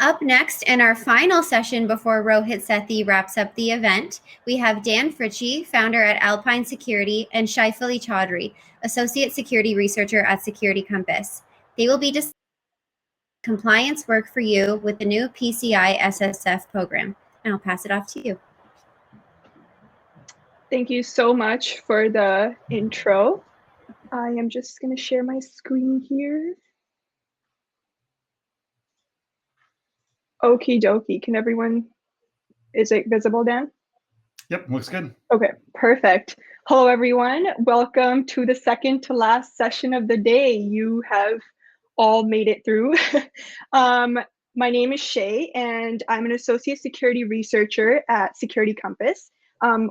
Up next, in our final session before Rohit Sethi wraps up the event, we have Dan Fritsche, founder at Alpine Security, and Shaifaly Chaudhary, associate security researcher at Security Compass. They will be discussing compliance work for you with the new PCI SSF program. And I'll pass it off to you. Thank you so much for the intro. I am just going to share my screen here. Okie dokie. Can everyone, is it visible, Dan? Yep, looks good. Okay, perfect. Hello, everyone. Welcome to the second to last session of the day. You have all made it through. My name is Shay, and I'm an associate security researcher at Security Compass,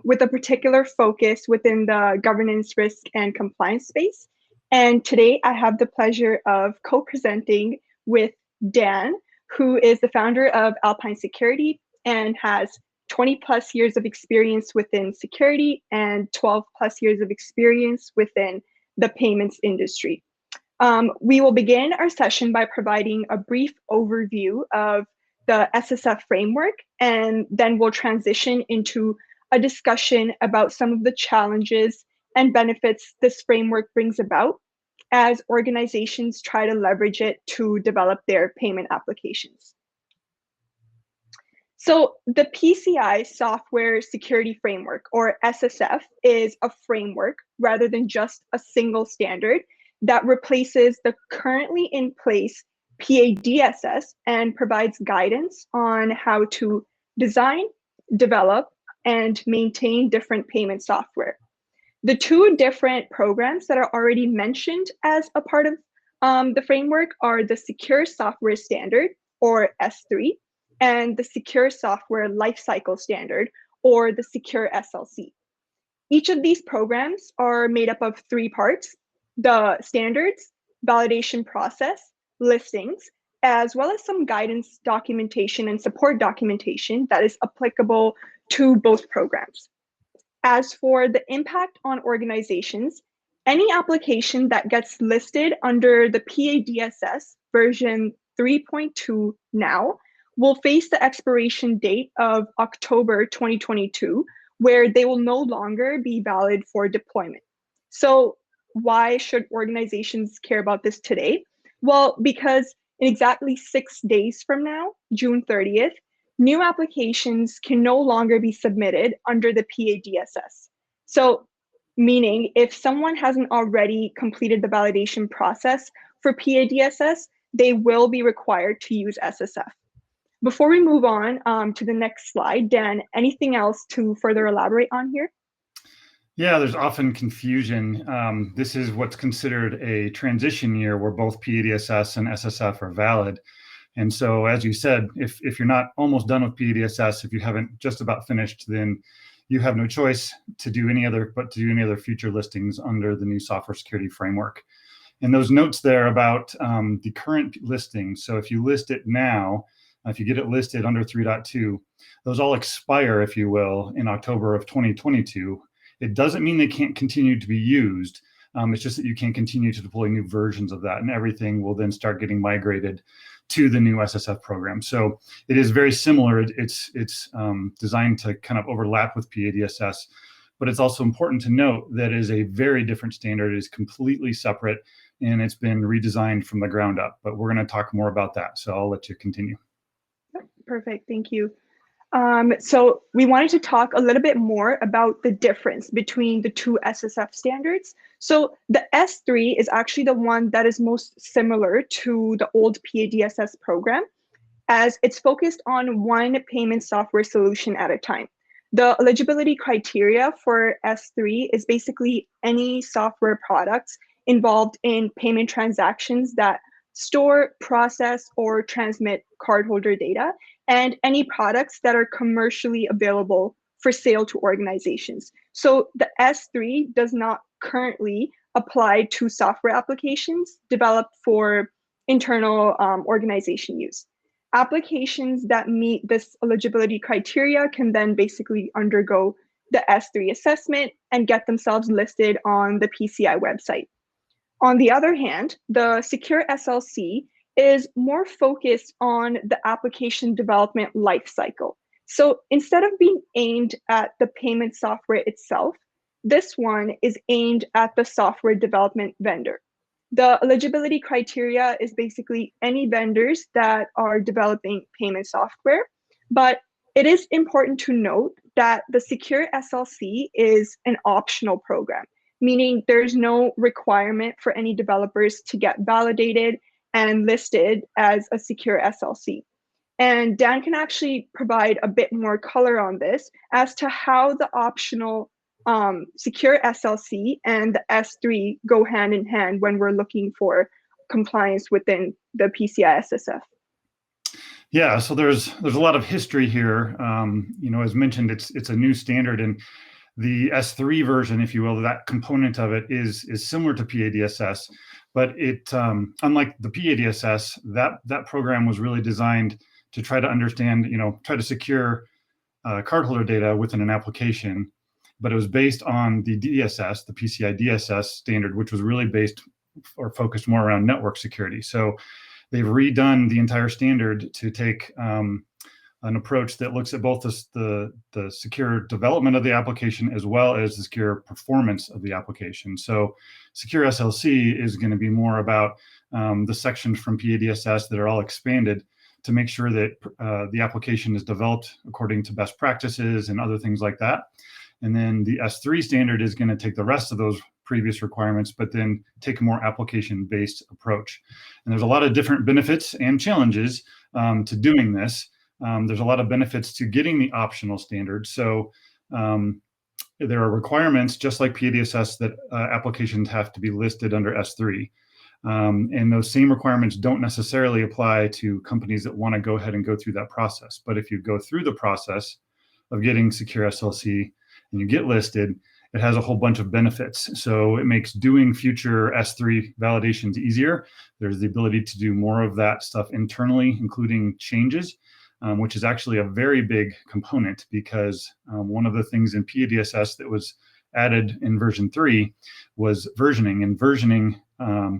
with a particular focus within the governance, risk, and compliance space. And today I have the pleasure of co-presenting with Dan, who is the founder of Alpine Security and has 20 plus years of experience within security and 12 plus years of experience within the payments industry. We will begin our session by providing a brief overview of the SSF framework, and then we'll transition into a discussion about some of the challenges and benefits this framework brings about as organizations try to leverage it to develop their payment applications. So the PCI Software Security Framework, or SSF, is a framework rather than just a single standard that replaces the currently in place PADSS and provides guidance on how to design, develop, and maintain different payment software. The two different programs that are already mentioned as a part of the framework are the Secure Software Standard, or S3, and the Secure Software Lifecycle Standard, or the Secure SLC. Each of these programs are made up of three parts: the standards, validation process, listings, as well as some guidance documentation and support documentation that is applicable to both programs. As for the impact on organizations, any application that gets listed under the PADSS version 3.2 now will face the expiration date of October 2022, where they will no longer be valid for deployment. So why should organizations care about this today? Well, because in exactly 6 days from now, June 30th, new applications can no longer be submitted under the PADSS. So meaning if someone hasn't already completed the validation process for PADSS, they will be required to use SSF. Before we move on to the next slide, Dan, anything else to further elaborate on here? Yeah, there's often confusion. This is what's considered a transition year where both PADSS and SSF are valid. And so, as you said, if you're not almost done with PADSS, if you haven't just about finished, then you have no choice to do any other future listings under the new software security framework. And those notes there about the current listing. So if you list it now, if you get it listed under 3.2, those all expire, if you will, in October of 2022. It doesn't mean they can't continue to be used. It's just that you can continue to deploy new versions of that, and everything will then start getting migrated to the new SSF program. So it is very similar. It's designed to kind of overlap with PADSS, but it's also important to note that it is a very different standard. It is completely separate, and it's been redesigned from the ground up. But we're going to talk more about that, so I'll let you continue. Perfect, thank you. So we wanted to talk a little bit more about the difference between the two SSF standards. So the S3 is actually the one that is most similar to the old PADSS program, as it's focused on one payment software solution at a time. The eligibility criteria for S3 is basically any software products involved in payment transactions that store, process, or transmit cardholder data, and any products that are commercially available for sale to organizations. So the S3 does not currently apply to software applications developed for internal organization use. Applications that meet this eligibility criteria can then basically undergo the S3 assessment and get themselves listed on the PCI website. On the other hand, the Secure SLC is more focused on the application development lifecycle. So instead of being aimed at the payment software itself, this one is aimed at the software development vendor. The eligibility criteria is basically any vendors that are developing payment software, but it is important to note that the Secure SLC is an optional program, meaning there's no requirement for any developers to get validated and listed as a Secure SLC. And Dan can actually provide a bit more color on this as to how the optional Secure SLC and the S3 go hand in hand when we're looking for compliance within the PCI SSF. Yeah, so there's a lot of history here. As mentioned, it's a new standard, and the S3 version, if you will, that component of it is similar to PADSS, but it unlike the PADSS, that program was really designed to try to understand, try to secure cardholder data within an application, but it was based on the DSS, the PCI DSS standard, which was really based or focused more around network security. So they've redone the entire standard to take an approach that looks at both the secure development of the application as well as the secure performance of the application. So Secure SLC is going to be more about the sections from PADSS that are all expanded to make sure that the application is developed according to best practices and other things like that. And then the S3 standard is going to take the rest of those previous requirements, but then take a more application-based approach. And there's a lot of different benefits and challenges to doing this. There's a lot of benefits to getting the optional standard. So there are requirements, just like PADSS, that applications have to be listed under S3. And those same requirements don't necessarily apply to companies that want to go ahead and go through that process. But if you go through the process of getting Secure SLC and you get listed, it has a whole bunch of benefits. So it makes doing future S3 validations easier. There's the ability to do more of that stuff internally, including changes, which is actually a very big component, because one of the things in PADSS that was added in version 3 was versioning, and versioning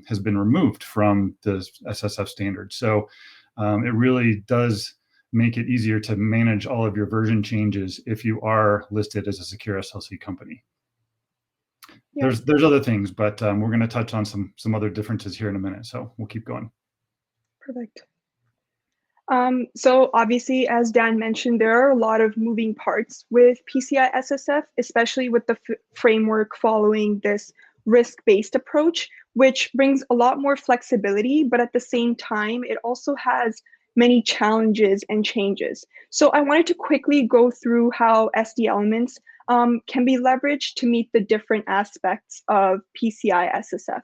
has been removed from the SSF standard. So it really does make it easier to manage all of your version changes if you are listed as a Secure SLC company. Yeah. There's other things, but we're going to touch on some other differences here in a minute, so we'll keep going. Perfect. So obviously, as Dan mentioned, there are a lot of moving parts with PCI SSF, especially with the framework following this risk-based approach, which brings a lot more flexibility, but at the same time, it also has many challenges and changes. So I wanted to quickly go through how SD elements can be leveraged to meet the different aspects of PCI SSF.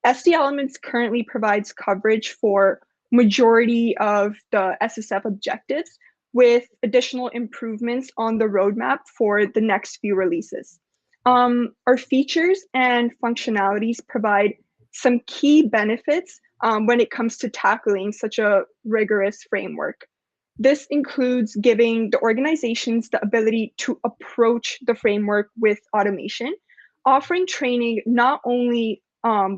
SD elements currently provides coverage for majority of the SSF objectives, with additional improvements on the roadmap for the next few releases. Our features and functionalities provide some key benefits when it comes to tackling such a rigorous framework. This includes giving the organizations the ability to approach the framework with automation, offering training not only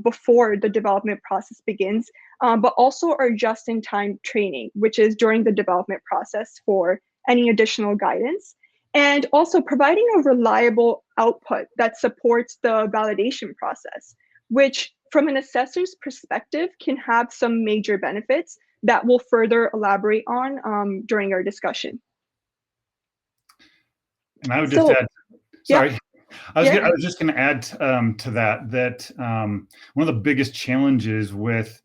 before the development process begins, but also our just-in-time training, which is during the development process for any additional guidance, and also providing a reliable output that supports the validation process, which from an assessor's perspective can have some major benefits that we'll further elaborate on during our discussion. And I would just add, sorry. Yeah. I was just going to add to that one of the biggest challenges with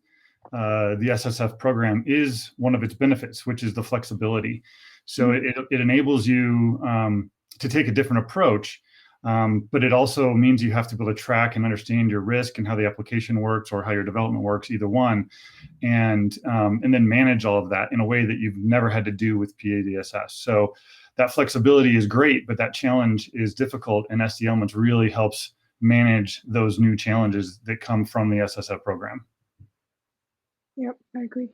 the SSF program is one of its benefits, which is the flexibility. So it enables you to take a different approach, but it also means you have to be able to track and understand your risk and how the application works or how your development works, either one, and then manage all of that in a way that you've never had to do with PADSS. So that flexibility is great, but that challenge is difficult, and SD Elements really helps manage those new challenges that come from the SSF program. Yep, I agree.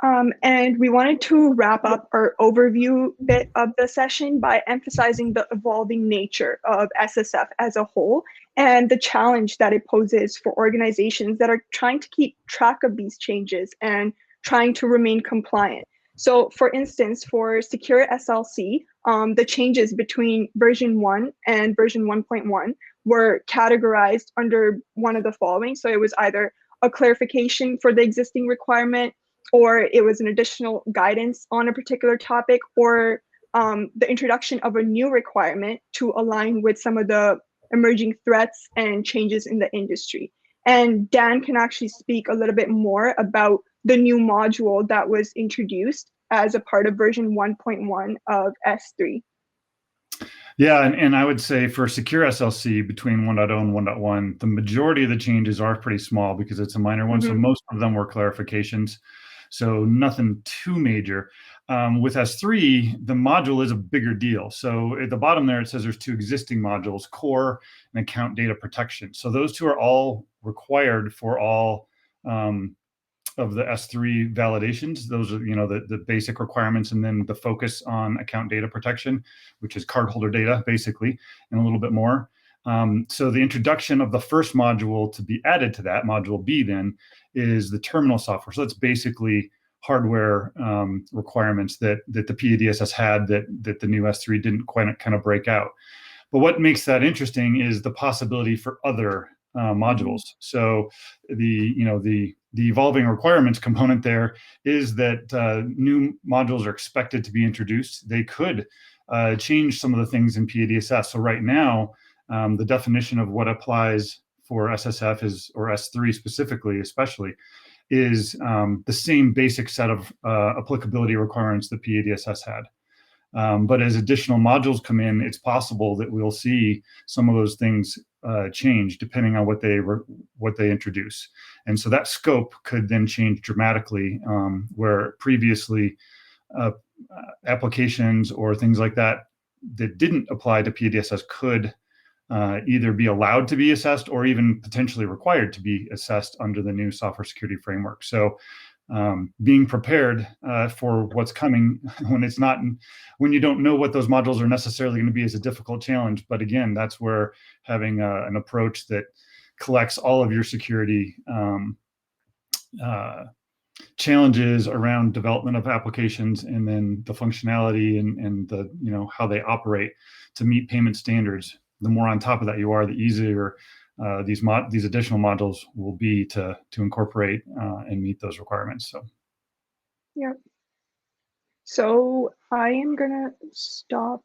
And we wanted to wrap up our overview bit of the session by emphasizing the evolving nature of SSF as a whole and the challenge that it poses for organizations that are trying to keep track of these changes and trying to remain compliant. So for instance, for Secure SLC, the changes between version 1 and version 1.1 were categorized under one of the following. So it was either a clarification for the existing requirement, or it was an additional guidance on a particular topic, or the introduction of a new requirement to align with some of the emerging threats and changes in the industry. And Dan can actually speak a little bit more about the new module that was introduced as a part of version 1.1 of S3. Yeah, and I would say for Secure SLC between 1.0 and 1.1, the majority of the changes are pretty small because it's a minor one. So most of them were clarifications. So nothing too major. With S3, the module is a bigger deal. So at the bottom there, it says there's two existing modules, core and account data protection. So those two are all required for all of the S3 validations. Those are, the basic requirements, and then the focus on account data protection, which is cardholder data, basically, and a little bit more. So the introduction of the first module to be added to that, module B then, is the terminal software. So that's basically hardware requirements that the PADSS had that the new S3 didn't quite kind of break out. But what makes that interesting is the possibility for other modules. So the evolving requirements component there is that new modules are expected to be introduced. They could change some of the things in PADSS. So right now, the definition of what applies for SSF is, or S3 specifically, especially, is the same basic set of applicability requirements that PADSS had. But as additional modules come in, it's possible that we'll see some of those things change depending on what they introduce. And so that scope could then change dramatically, where previously applications or things like that didn't apply to PADSS could either be allowed to be assessed or even potentially required to be assessed under the new software security framework. So being prepared for what's coming when you don't know what those modules are necessarily going to be is a difficult challenge. But again, that's where having an approach that collects all of your security challenges around development of applications, and then the functionality and the how they operate to meet payment standards. The more on top of that you are, the easier these additional modules will be to incorporate and meet those requirements. So, yeah. So I am gonna stop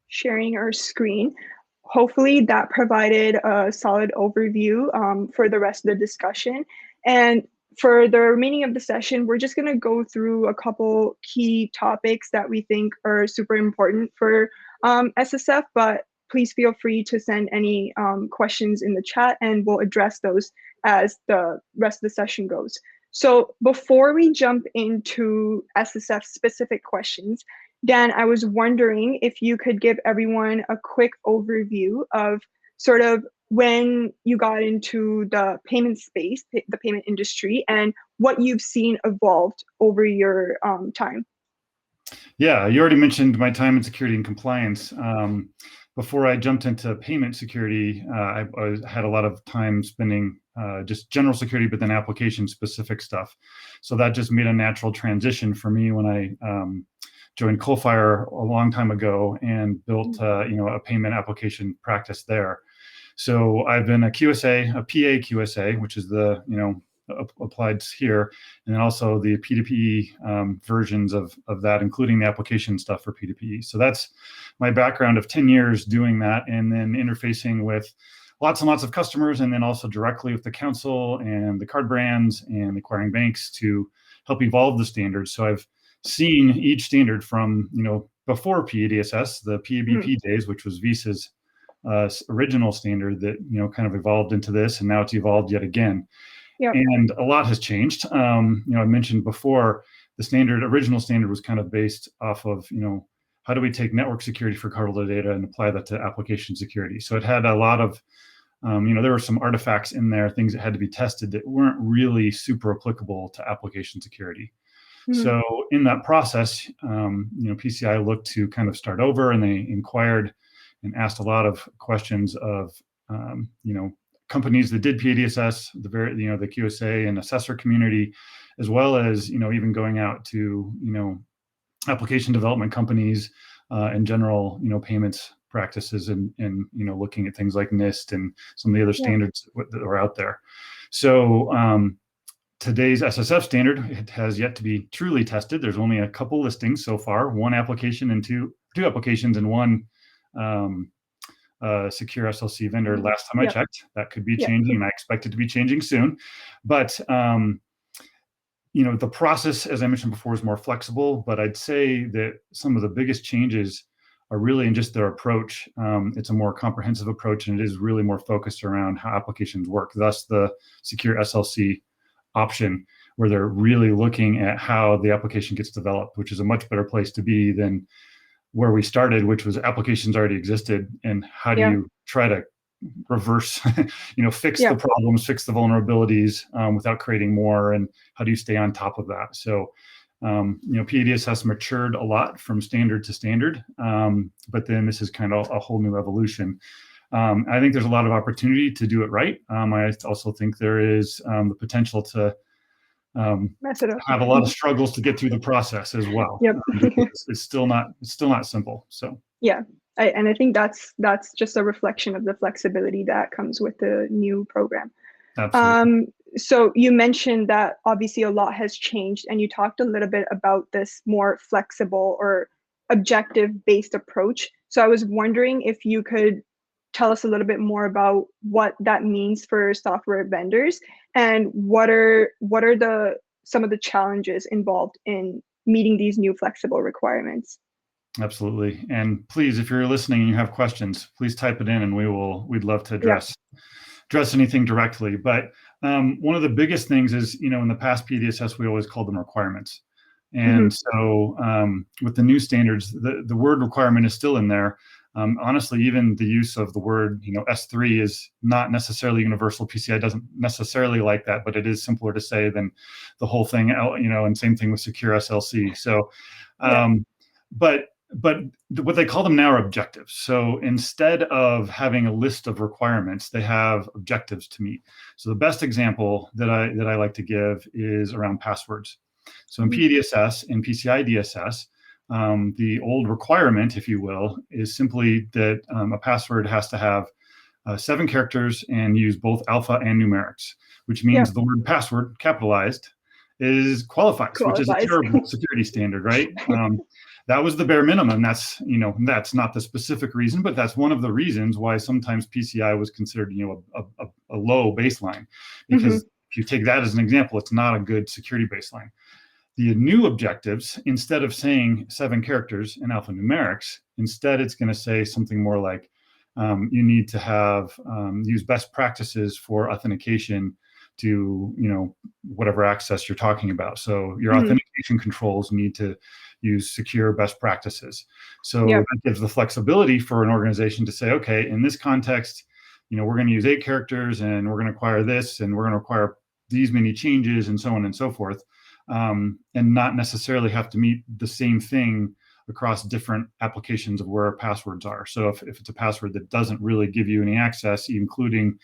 sharing our screen. Hopefully that provided a solid overview for the rest of the discussion. And for the remaining of the session, we're just gonna go through a couple key topics that we think are super important for SSF, but please feel free to send any questions in the chat, and we'll address those as the rest of the session goes. So before we jump into SSF specific questions, Dan, I was wondering if you could give everyone a quick overview of sort of when you got into the payment space, the payment industry, and what you've seen evolved over your time. Yeah, you already mentioned my time in security and compliance. Before I jumped into payment security, I had a lot of time spending just general security, but then application specific stuff. So that just made a natural transition for me when I joined Coalfire a long time ago and built a payment application practice there. So I've been a QSA, a PA QSA, which is the applied here, and then also the P2P versions of that, including the application stuff for P2P. So that's my background of 10 years doing that, and then interfacing with lots and lots of customers, and then also directly with the council and the card brands and acquiring banks to help evolve the standards. So I've seen each standard from before PADSS, the PABP days, which was Visa's original standard that kind of evolved into this, and now it's evolved yet again. Yep. And a lot has changed. I mentioned before the original standard was kind of based off of how do we take network security for cardholder data and apply that to application security. So it had a lot of there were some artifacts in there, things that had to be tested that weren't really super applicable to application security. So in that process, PCI looked to kind of start over, and they inquired and asked a lot of questions of, companies that did PADSS, the QSA and assessor community, as well as, even going out to, application development companies, in general, payments practices, and looking at things like NIST and some of the other standards that are out there. So today's SSF standard, it has yet to be truly tested. There's only a couple listings so far, one application and two applications, and one secure SLC vendor. Last time I checked, that could be changing, and I expect it to be changing soon. But the process, as I mentioned before, is more flexible, but I'd say that some of the biggest changes are really in just their approach. It's a more comprehensive approach, and it is really more focused around how applications work. Thus, the secure SLC option, where they're really looking at how the application gets developed, which is a much better place to be than where we started, which was applications already existed, and how do you try to reverse, fix the problems, fix the vulnerabilities without creating more, and how do you stay on top of that? So, PADS has matured a lot from standard to standard, but then this is kind of a whole new evolution. I think there's a lot of opportunity to do it right. I also think there is the potential to have a lot of struggles to get through the process as well. It's still not simple. So I think that's just a reflection of the flexibility that comes with the new program. Absolutely. So you mentioned that obviously a lot has changed, and you talked a little bit about this more flexible or objective-based approach. So I was wondering if you could tell us a little bit more about what that means for software vendors, and what are some of the challenges involved in meeting these new flexible requirements. Absolutely. And please, if you're listening and you have questions, please type it in, and we'd love to address anything directly. But one of the biggest things is, in the past PDSS, we always called them requirements. And so with the new standards, the word requirement is still in there. Honestly, even the use of the word, S3 is not necessarily universal. PCI doesn't necessarily like that, but it is simpler to say than the whole thing, and same thing with secure SLC. So, but what they call them now are objectives. So instead of having a list of requirements, they have objectives to meet. So the best example that I like to give is around passwords. So in PADSS and PCI DSS, the old requirement, if you will, is simply that a password has to have 7 characters and use both alpha and numerics, which means the word password capitalized qualifies, which is a terrible security standard, right? That was the bare minimum. That's not the specific reason, but that's one of the reasons why sometimes PCI was considered, a low baseline, because if you take that as an example, it's not a good security baseline. The new objectives, instead of saying 7 characters and alphanumerics, instead it's going to say something more like you need to have use best practices for authentication to whatever access you're talking about. So your authentication controls need to use secure best practices. So that gives the flexibility for an organization to say, okay, in this context, we're going to use 8 characters, and we're going to require this, and we're going to require these many changes, and so on and so forth. And not necessarily have to meet the same thing across different applications of where passwords are. So if it's a password that doesn't really give you any access, including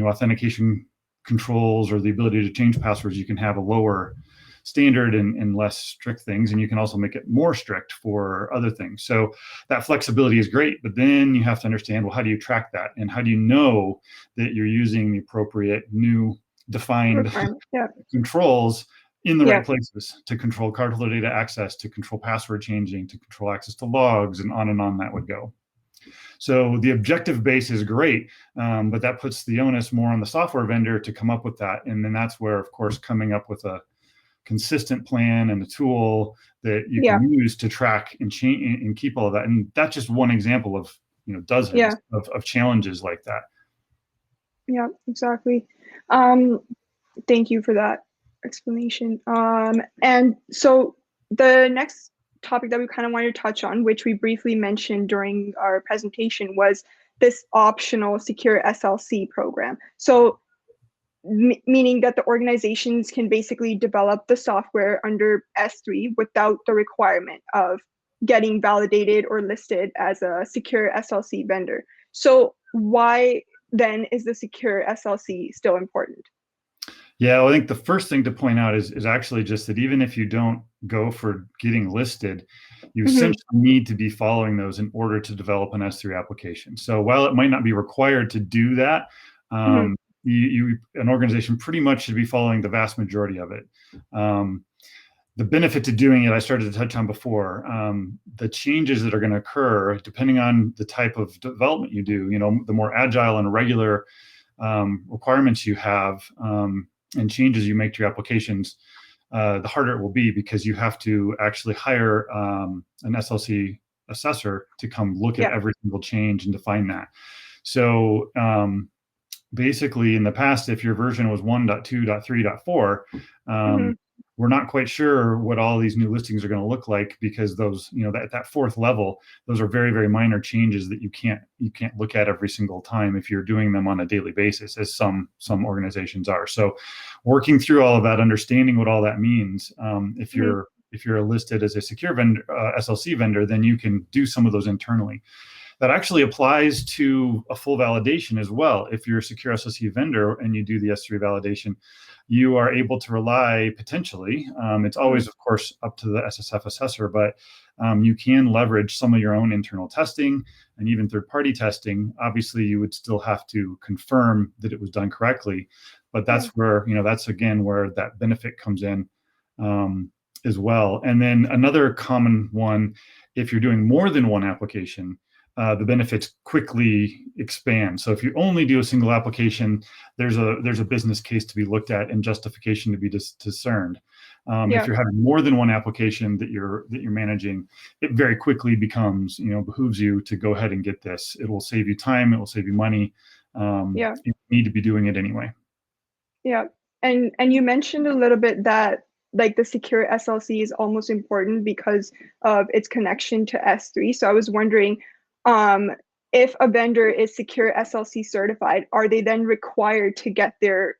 authentication controls or the ability to change passwords, you can have a lower standard and less strict things, and you can also make it more strict for other things. So that flexibility is great, but then you have to understand, well, how do you track that, and how do you know that you're using the appropriate new defined controls in the right places to control cardholder data access, to control password changing, to control access to logs, and on that would go. So the objective base is great, but that puts the onus more on the software vendor to come up with that. And then that's where, of course, coming up with a consistent plan and a tool that you can use to track and change and keep all of that. And that's just one example of dozens of challenges like that. Yeah, exactly. Thank you for that explanation. And so the next topic that we kind of wanted to touch on, which we briefly mentioned during our presentation, was this optional secure SLC program. So meaning that the organizations can basically develop the software under S3 without the requirement of getting validated or listed as a secure SLC vendor. So why then is the secure SLC still important? Yeah, well, I think the first thing to point out is actually just that even if you don't go for getting listed, you essentially need to be following those in order to develop an S3 application. So while it might not be required to do that, an organization pretty much should be following the vast majority of it. The benefit to doing it, I started to touch on before, the changes that are going to occur depending on the type of development you do, the more agile and regular requirements you have, and changes you make to your applications, the harder it will be, because you have to actually hire an SLC assessor to come look at every single change and define that. So basically, in the past, if your version was 1.2.3.4, we're not quite sure what all these new listings are going to look like, because those, that fourth level, those are very, very minor changes that you can't look at every single time if you're doing them on a daily basis, as some organizations are. So working through all of that, understanding what all that means, if you're listed as a secure vendor, SLC vendor, then you can do some of those internally. That actually applies to a full validation as well. If you're a secure SLC vendor and you do the S3 validation, you are able to rely, potentially, it's always, of course, up to the SSF assessor, but you can leverage some of your own internal testing and even third-party testing. Obviously, you would still have to confirm that it was done correctly, but that's where, that's again where that benefit comes in as well. And then another common one, if you're doing more than one application, the benefits quickly expand. So if you only do a single application, there's a business case to be looked at and justification to be discerned. If you're having more than one application that you're managing, it very quickly becomes, behooves you to go ahead and get this. It will save you time. It will save you money. You need to be doing it anyway. Yeah, and you mentioned a little bit that like the secure SLC is almost important because of its connection to S3. So I was wondering, if a vendor is secure SLC certified, are they then required to get their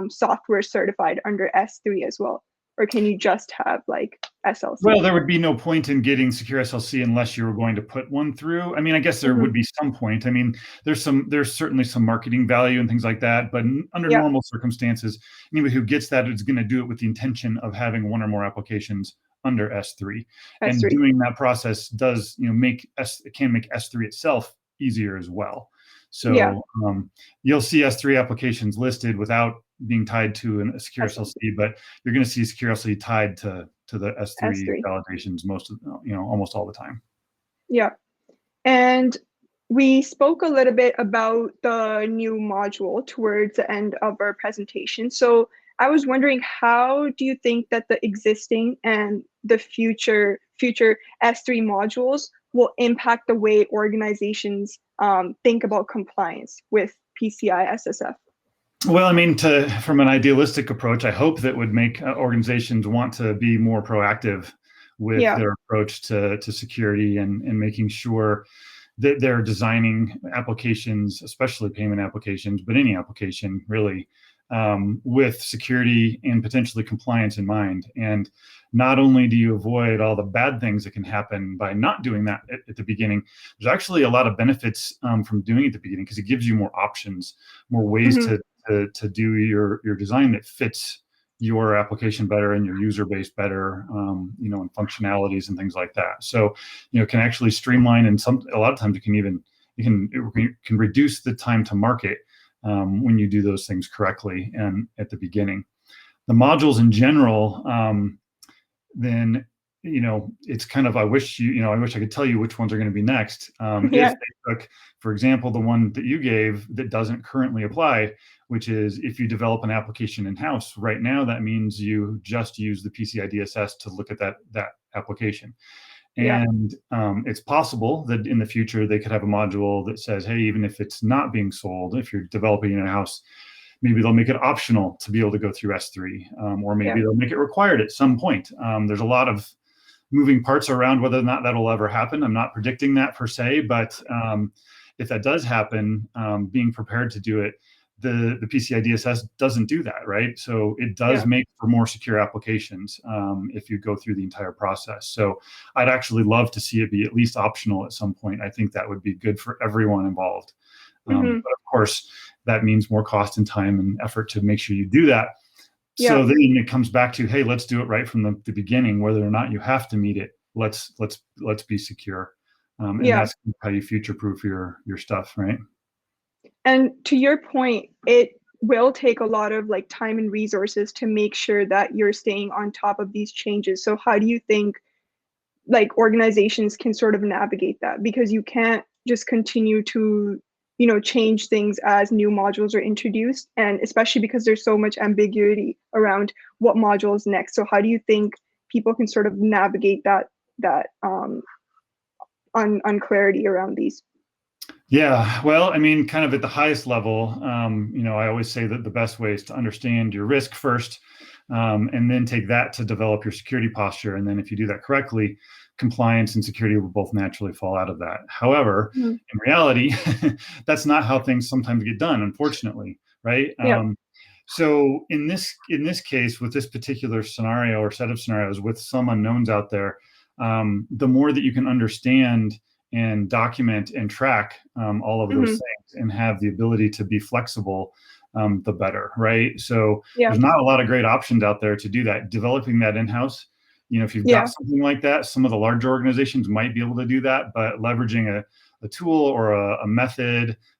software certified under S3 as well? Or can you just have like SLC? Well, there would be no point in getting secure SLC unless you were going to put one through. I mean, I guess there would be some point. I mean, there's certainly some marketing value and things like that, but under normal circumstances, anybody who gets that is going to do it with the intention of having one or more applications under S3. And doing that process does, it can make S3 itself easier as well. So you'll see S3 applications listed without being tied to a secure SLC, but you're going to see secure SLC tied to the S3 validations almost all the time. Yeah. And we spoke a little bit about the new module towards the end of our presentation. So I was wondering, how do you think that the existing and the future S3 modules will impact the way organizations think about compliance with PCI SSF? Well, I mean, from an idealistic approach, I hope that would make organizations want to be more proactive with their approach to security and making sure that they're designing applications, especially payment applications, but any application really, with security and potentially compliance in mind. And not only do you avoid all the bad things that can happen by not doing that at the beginning, there's actually a lot of benefits from doing it at the beginning, because it gives you more options, more ways to do your design that fits your application better and your user base better, and functionalities and things like that. So, can actually streamline, and a lot of times it can reduce the time to market when you do those things correctly and at the beginning. The modules in general, then it's kind of, I wish I could tell you which ones are going to be next. If they took, for example, the one that you gave that doesn't currently apply, which is if you develop an application in-house right now, that means you just use the PCI DSS to look at that application. And it's possible that in the future they could have a module that says, hey, even if it's not being sold, if you're developing in a house, maybe they'll make it optional to be able to go through S3, or maybe they'll make it required at some point. There's a lot of moving parts around whether or not that'll ever happen. I'm not predicting that per se, but if that does happen, being prepared to do it, the PCI DSS doesn't do that, right? So it does make for more secure applications if you go through the entire process. So I'd actually love to see it be at least optional at some point. I think that would be good for everyone involved. But of course, that means more cost and time and effort to make sure you do that. So then it comes back to, hey, let's do it right from the beginning, whether or not you have to meet it. Let's be secure. And that's how you future-proof your stuff, right? And to your point, it will take a lot of like time and resources to make sure that you're staying on top of these changes. So how do you think like organizations can sort of navigate that? Because you can't just continue to, you know, change things as new modules are introduced, and especially because there's so much ambiguity around what module is next. So how do you think people can sort of navigate that unclarity around these? Yeah, well, I mean, kind of at the highest level, you know, I always say that the best way is to understand your risk first, and then take that to develop your security posture. And then if you do that correctly, compliance and security will both naturally fall out of that. However, in reality, that's not how things sometimes get done, unfortunately, right? So in this case, with this particular scenario or set of scenarios with some unknowns out there, the more that you can understand and document and track all of those things and have the ability to be flexible, the better, right? So there's not a lot of great options out there to do that. Developing that in-house, you know, if you've got something like that, some of the larger organizations might be able to do that, but leveraging a tool or a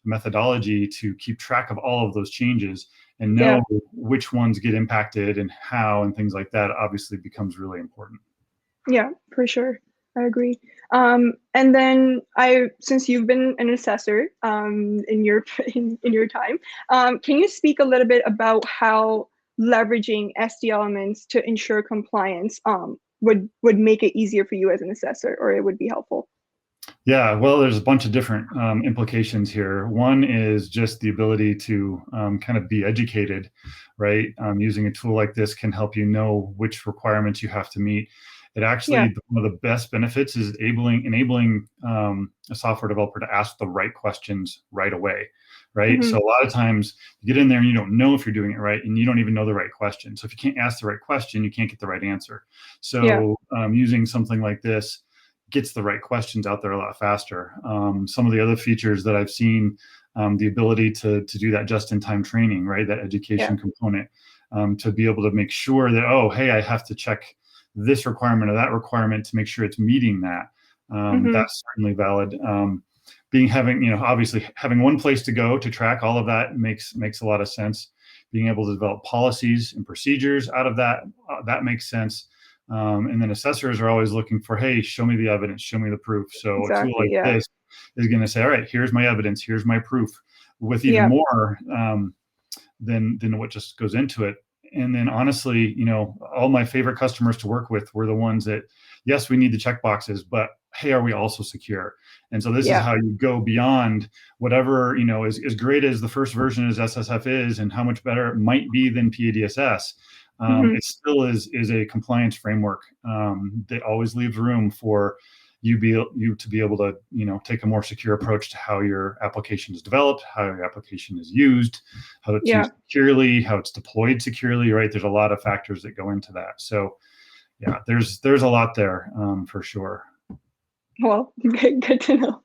methodology to keep track of all of those changes and know which ones get impacted and how and things like that obviously becomes really important. Yeah, for sure. I agree. And then since you've been an assessor in your time, can you speak a little bit about how leveraging SD elements to ensure compliance would make it easier for you as an assessor, or it would be helpful? Yeah, well, there's a bunch of different implications here. One is just the ability to kind of be educated, right? Using a tool like this can help you know which requirements you have to meet. It actually, one of the best benefits is enabling a software developer to ask the right questions right away, right? So a lot of times you get in there and you don't know if you're doing it right, and you don't even know the right question. So if you can't ask the right question, you can't get the right answer. So using something like this gets the right questions out there a lot faster. Some of the other features that I've seen, the ability to do that just-in-time training, right? That education component, to be able to make sure that, oh, hey, I have to check this requirement or that requirement to make sure it's meeting that. That's certainly valid. Obviously having one place to go to track all of that makes a lot of sense. Being able to develop policies and procedures out of that, that makes sense. And then assessors are always looking for, hey, show me the evidence, show me the proof. So a tool like this is going to say, all right, here's my evidence, here's my proof, with even more than what just goes into it. And then honestly, you know, all my favorite customers to work with were the ones that, yes, we need the check boxes, but hey, are we also secure? And so this is how you go beyond whatever, you know, as great as the first version as SSF is and how much better it might be than PADSS. It still is a compliance framework that always leaves room for you to be able to, you know, take a more secure approach to how your application is developed, how your application is used, how it's used securely, how it's deployed securely, right? There's a lot of factors that go into that. So yeah, there's a lot there for sure. Well, good to know.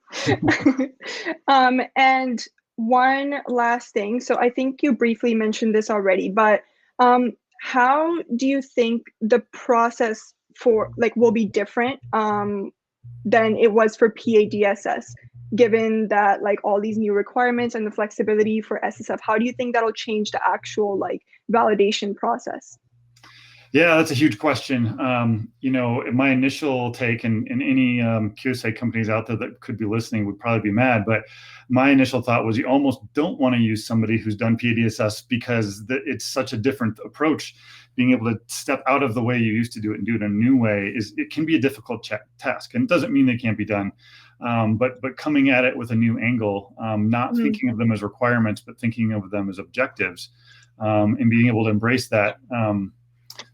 And one last thing. So I think you briefly mentioned this already, but how do you think the process for will be different than it was for PADSS, given that all these new requirements and the flexibility for SSF? How do you think that'll change the actual validation process? Yeah, that's a huge question. You know, my initial take, and any QSA companies out there that could be listening would probably be mad, but my initial thought was you almost don't want to use somebody who's done PADSS because it's such a different approach. Being able to step out of the way you used to do it and do it in a new way it can be a difficult task, and it doesn't mean they can't be done. But coming at it with a new angle, not thinking of them as requirements, but thinking of them as objectives, and being able to embrace that.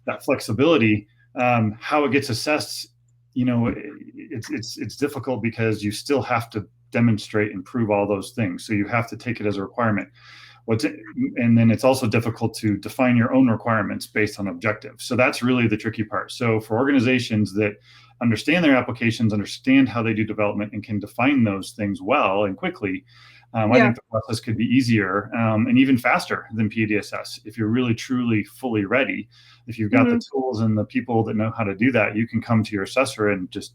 That flexibility, how it gets assessed, you know, it's difficult because you still have to demonstrate and prove all those things. So you have to take it as a requirement. and then it's also difficult to define your own requirements based on objectives. So that's really the tricky part. So for organizations that understand their applications, understand how they do development, and can define those things well and quickly, I think the process could be easier and even faster than PDSS. If you're really, truly, fully ready, if you've got the tools and the people that know how to do that, you can come to your assessor and just,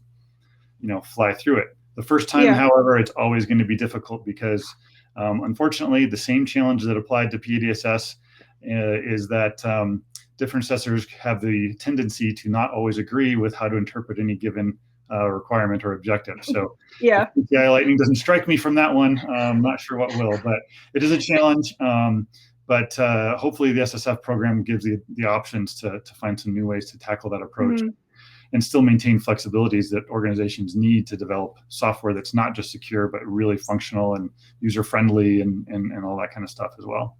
fly through it. The first time, however, it's always going to be difficult because, unfortunately, the same challenge that applied to PDSS is that different assessors have the tendency to not always agree with how to interpret any given requirement or objective. So PCI Lightning doesn't strike me from that one. I'm not sure what will, but it is a challenge. But hopefully the SSF program gives the options to find some new ways to tackle that approach and still maintain flexibilities that organizations need to develop software that's not just secure, but really functional and user-friendly and all that kind of stuff as well.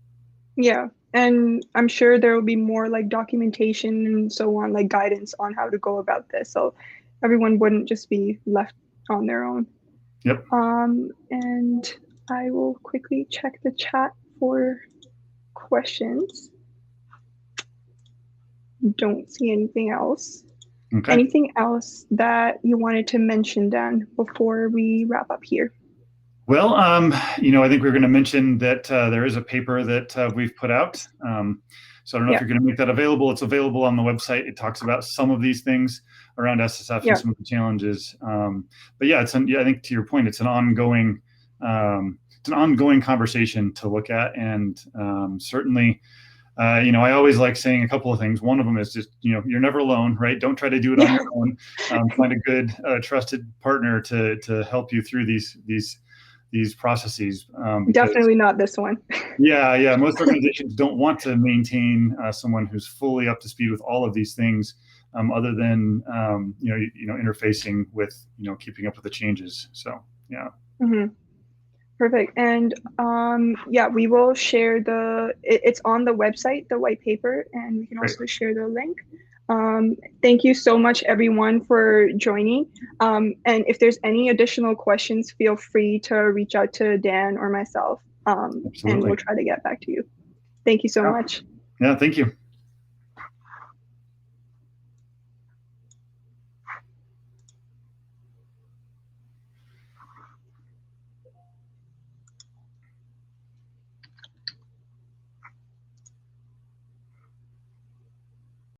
Yeah, and I'm sure there will be more like documentation and so on, like guidance on how to go about this. So everyone wouldn't just be left on their own. Yep. And I will quickly check the chat for questions. Don't see anything else. Okay. Anything else that you wanted to mention, Dan, before we wrap up here? Well, I think we're going to mention that there is a paper that we've put out. So I don't know if you're going to make that available. It's available on the website. It talks about some of these things around SSF and some of the challenges. But yeah, I think to your point, it's an ongoing conversation to look at, and certainly. I always like saying a couple of things. One of them is just, you're never alone, right? Don't try to do it on your own. Find a good, trusted partner to help you through these processes. Definitely not this one. Yeah. Most organizations don't want to maintain someone who's fully up to speed with all of these things, other than interfacing with keeping up with the changes. So yeah. Perfect. And we will share it's on the website, the white paper, and we can also share the link. Thank you so much, everyone, for joining. And if there's any additional questions, feel free to reach out to Dan or myself, and we'll try to get back to you. Thank you so much. Yeah, thank you.